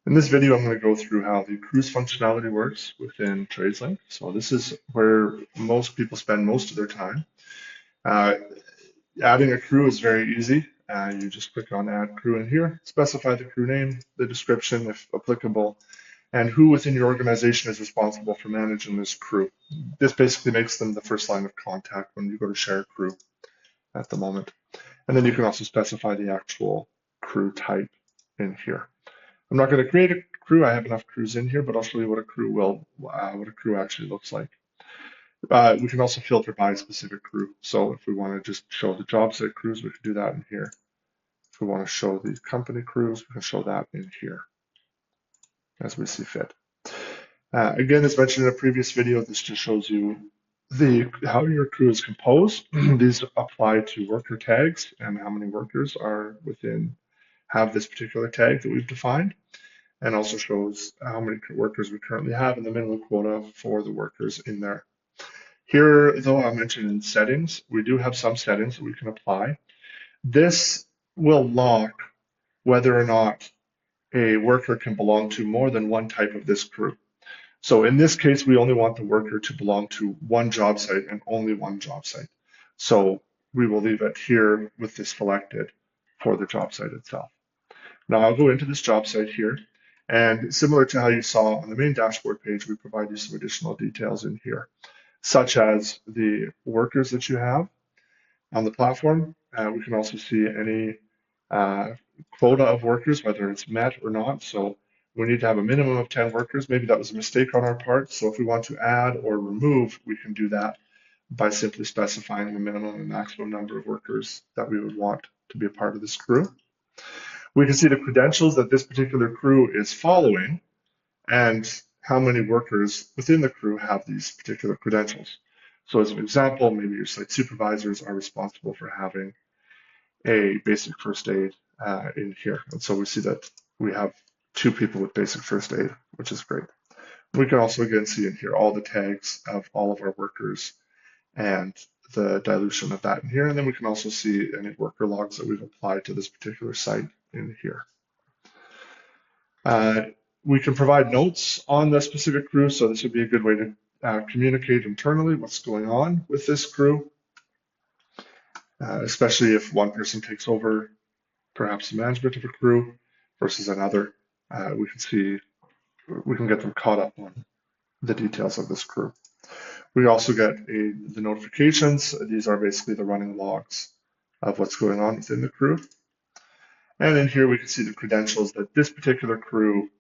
In this video, I'm going to go through how the cruise functionality works within TradesLink. So this is where most people spend most of their time. Uh, Adding a crew is very easy. You just click on Add Crew in here, specify the crew name, the description if applicable, and who within your organization is responsible for managing this crew. This basically makes them the first line of contact when you go to share a crew at the moment. And then you can also specify the actual crew type in here. I'm not going to create a crew. I have enough crews in here, but I'll show you what a crew what a crew actually looks like. We can also filter by a specific crew. So if we want to just show the job site crews, we can do that in here. If we want to show the company crews, we can show that in here as we see fit. Again, as mentioned in a previous video, this just shows you how your crew is composed. These apply to worker tags and how many workers are have this particular tag that we've defined, and also shows how many workers we currently have and the minimum quota for the workers in there. Here, though, I'll mention in settings, we do have some settings that we can apply. This will lock whether or not a worker can belong to more than one type of this crew. So in this case, we only want the worker to belong to one job site and only one job site. So we will leave it here with this selected for the job site itself. Now I'll go into this job site here, and similar to how you saw on the main dashboard page, we provide you some additional details in here, such as the workers that you have on the platform. We can also see any quota of workers, whether it's met or not. So we need to have a minimum of 10 workers. Maybe that was a mistake on our part. So if we want to add or remove, we can do that by simply specifying the minimum and maximum number of workers that we would want to be a part of this crew. We can see the credentials that this particular crew is following and how many workers within the crew have these particular credentials. So as an example, maybe your site supervisors are responsible for having a basic first aid in here. And so we see that we have 2 people with basic first aid, which is great. We can also again see in here all the tags of all of our workers and the dilution of that in here. And then we can also see any worker logs that we've applied to this particular site in here. We can provide notes on the specific crew. So this would be a good way to communicate internally what's going on with this crew, especially if one person takes over perhaps the management of a crew versus another. We can get them caught up on the details of this crew. We also get the notifications. These are basically the running logs of what's going on within the crew. And in here we can see the credentials that this particular crew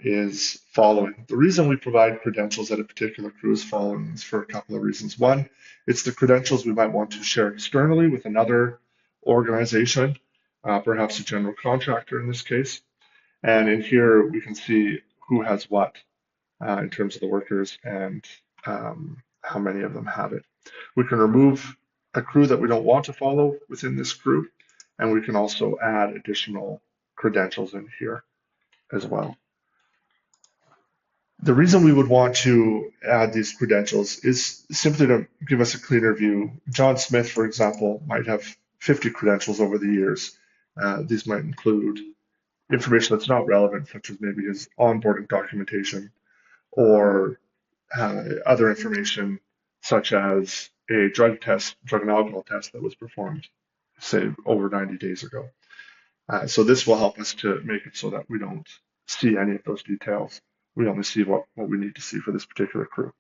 is following. The reason we provide credentials that a particular crew is following is for a couple of reasons. One, it's the credentials we might want to share externally with another organization, perhaps a general contractor in this case. And in here we can see who has what in terms of the workers and how many of them have it. We can remove a crew that we don't want to follow within this crew, and we can also add additional credentials in here as well. The reason we would want to add these credentials is simply to give us a cleaner view. John Smith, for example, might have 50 credentials over the years. These might include information that's not relevant, such as maybe his onboarding documentation or other information, such as a drug and alcohol test that was performed, say, over 90 days ago. So this will help us to make it so that we don't see any of those details. We only see what we need to see for this particular crew.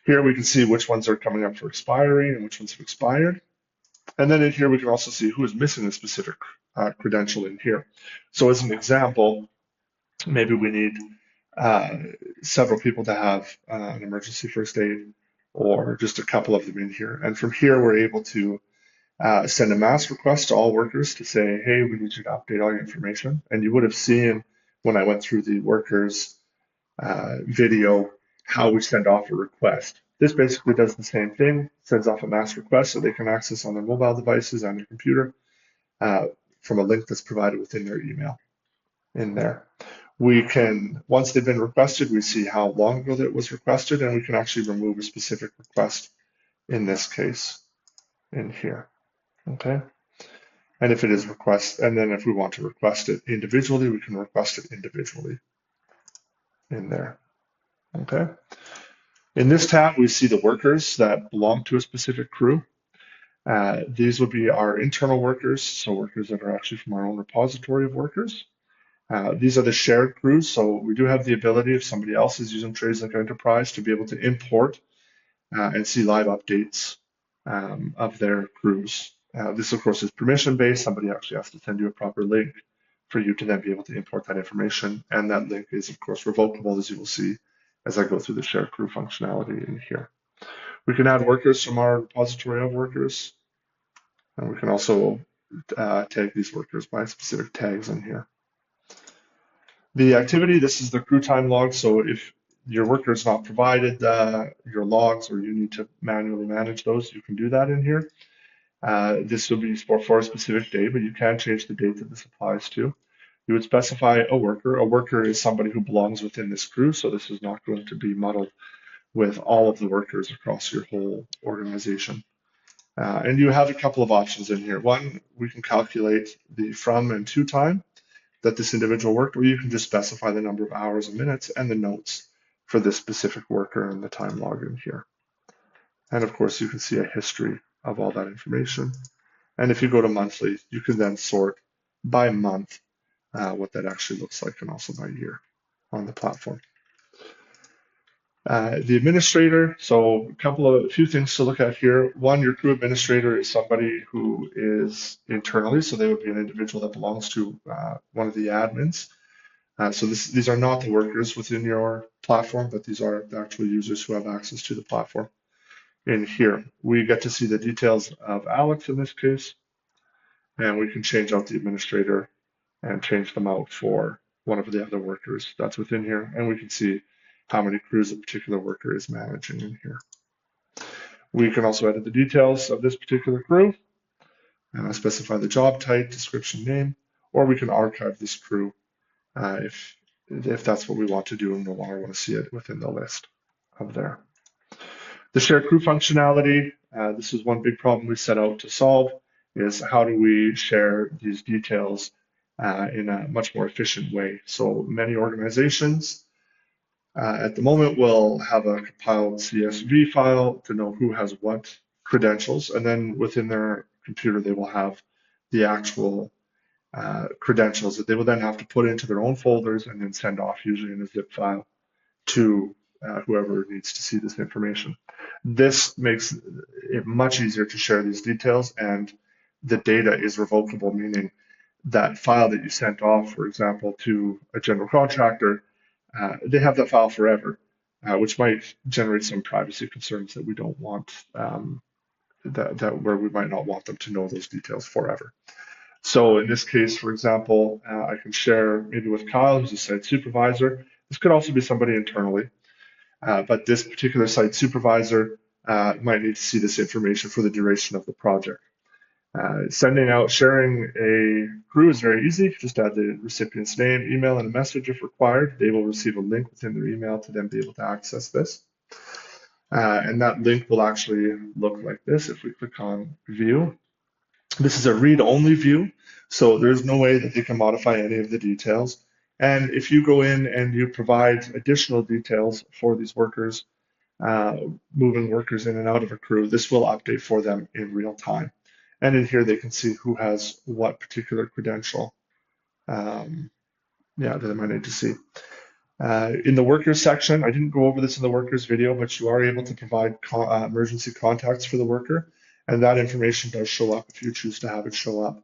Here we can see which ones are coming up for expiry and which ones have expired. And then in here we can also see who is missing a specific credential in here. So as an example, maybe we need several people to have an emergency first aid, or just a couple of them in here. And from here we're able to send a mass request to all workers to say, hey, we need you to update all your information. And you would have seen when I went through the workers video how we send off a request. This basically does the same thing, sends off a mass request so they can access on their mobile devices and their computer from a link that's provided within their email in there. We can, once they've been requested, we see how long ago that it was requested, and we can actually remove a specific request in this case in here. Okay. And if it is request, and then if we want to request it individually, we can request it individually in there. Okay. In this tab, we see the workers that belong to a specific crew. These would be our internal workers, so workers that are actually from our own repository of workers. These are the shared crews, so we do have the ability, if somebody else is using TradesLink Enterprise, to be able to import and see live updates of their crews. This, of course, is permission-based. Somebody actually has to send you a proper link for you to then be able to import that information. And that link is, of course, revocable, as you will see as I go through the share crew functionality in here. We can add workers from our repository of workers, and we can also tag these workers by specific tags in here. The activity, this is the crew time log. So if your worker is not provided your logs, or you need to manually manage those, you can do that in here. This will be for a specific day, but you can change the date that this applies to. You would specify a worker. A worker is somebody who belongs within this crew, so this is not going to be muddled with all of the workers across your whole organization. And you have a couple of options in here. One, we can calculate the from and to time that this individual worked, or you can just specify the number of hours and minutes and the notes for this specific worker in the time log in here. And of course, you can see a history of all that information. And if you go to monthly, you can then sort by month what that actually looks like, and also by year on the platform. The administrator, so a few things to look at here. One, your crew administrator is somebody who is internally, so they would be an individual that belongs to one of the admins. So these are not the workers within your platform, but these are the actual users who have access to the platform. In here, we get to see the details of Alex in this case, and we can change out the administrator and change them out for one of the other workers that's within here, and we can see how many crews a particular worker is managing in here. We can also edit the details of this particular crew, and specify the job type, description, name, or we can archive this crew if that's what we want to do and no longer want to see it within the list of there. The share crew functionality, this is one big problem we set out to solve, is how do we share these details in a much more efficient way. So many organizations at the moment will have a compiled CSV file to know who has what credentials, and then within their computer they will have the actual credentials that they will then have to put into their own folders and then send off, usually in a zip file, to whoever needs to see this information. This makes it much easier to share these details, and the data is revocable, meaning that file that you sent off, for example, to a general contractor, they have that file forever, which might generate some privacy concerns that we don't want, where we might not want them to know those details forever. So in this case, for example, I can share maybe with Kyle, who's a site supervisor. This could also be somebody internally, but this particular site supervisor might need to see this information for the duration of the project. Sharing a crew is very easy. Just add the recipient's name, email, and a message if required. They will receive a link within their email to then be able to access this. And that link will actually look like this if we click on view. This is a read-only view, so there's no way that they can modify any of the details. And if you go in and you provide additional details for these workers, moving workers in and out of a crew, this will update for them in real time. And in here, they can see who has what particular credential that they might need to see. In the workers section, I didn't go over this in the workers video, but you are able to provide emergency contacts for the worker. And that information does show up if you choose to have it show up.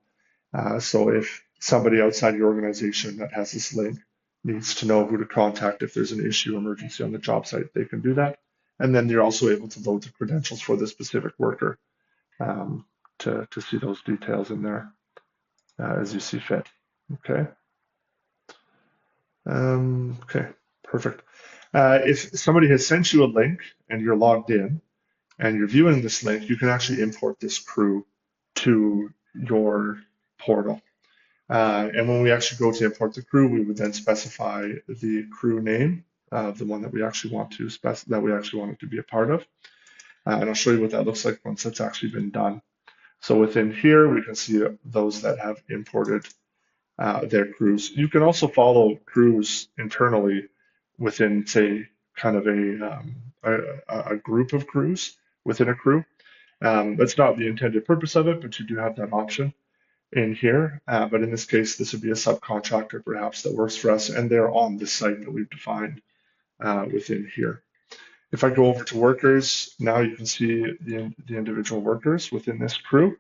So if somebody outside your organization that has this link needs to know who to contact if there's an issue, emergency on the job site, they can do that. And then you're also able to load the credentials for the specific worker to see those details in there as you see fit. Okay. Okay, perfect. If somebody has sent you a link and you're logged in, and you're viewing this link, you can actually import this crew to your portal. And when we actually go to import the crew, we would then specify the crew name of the one that we actually want to it to be a part of. And I'll show you what that looks like once it's actually been done. So within here, we can see those that have imported their crews. You can also follow crews internally within, say, kind of a group of crews within a crew. That's not the intended purpose of it, but you do have that option in here. But in this case, this would be a subcontractor perhaps that works for us, and they're on the site that we've defined within here. If I go over to workers, now you can see the individual workers within this crew,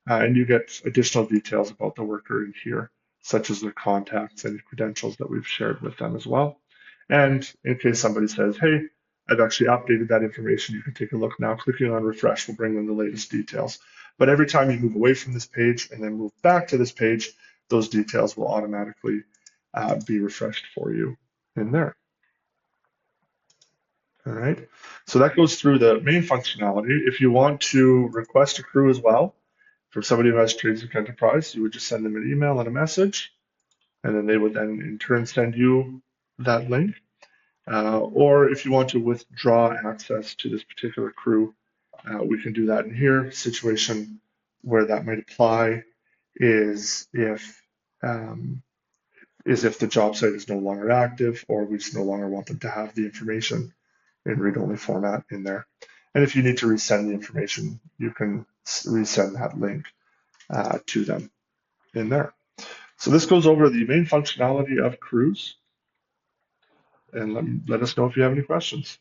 and you get additional details about the worker in here, such as their contacts and credentials that we've shared with them as well. And in case somebody says, hey, I've actually updated that information, you can take a look now. Clicking on refresh will bring them the latest details. But every time you move away from this page and then move back to this page, those details will automatically be refreshed for you in there. All right, so that goes through the main functionality. If you want to request a crew as well, for somebody who has TradesLink Enterprise, you would just send them an email and a message, and then they would then in turn send you that link. Or if you want to withdraw access to this particular crew, we can do that in here. Situation where that might apply is if the job site is no longer active, or we just no longer want them to have the information in read-only format in there. And if you need to resend the information, you can resend that link to them in there. So this goes over the main functionality of crews, and let us know if you have any questions.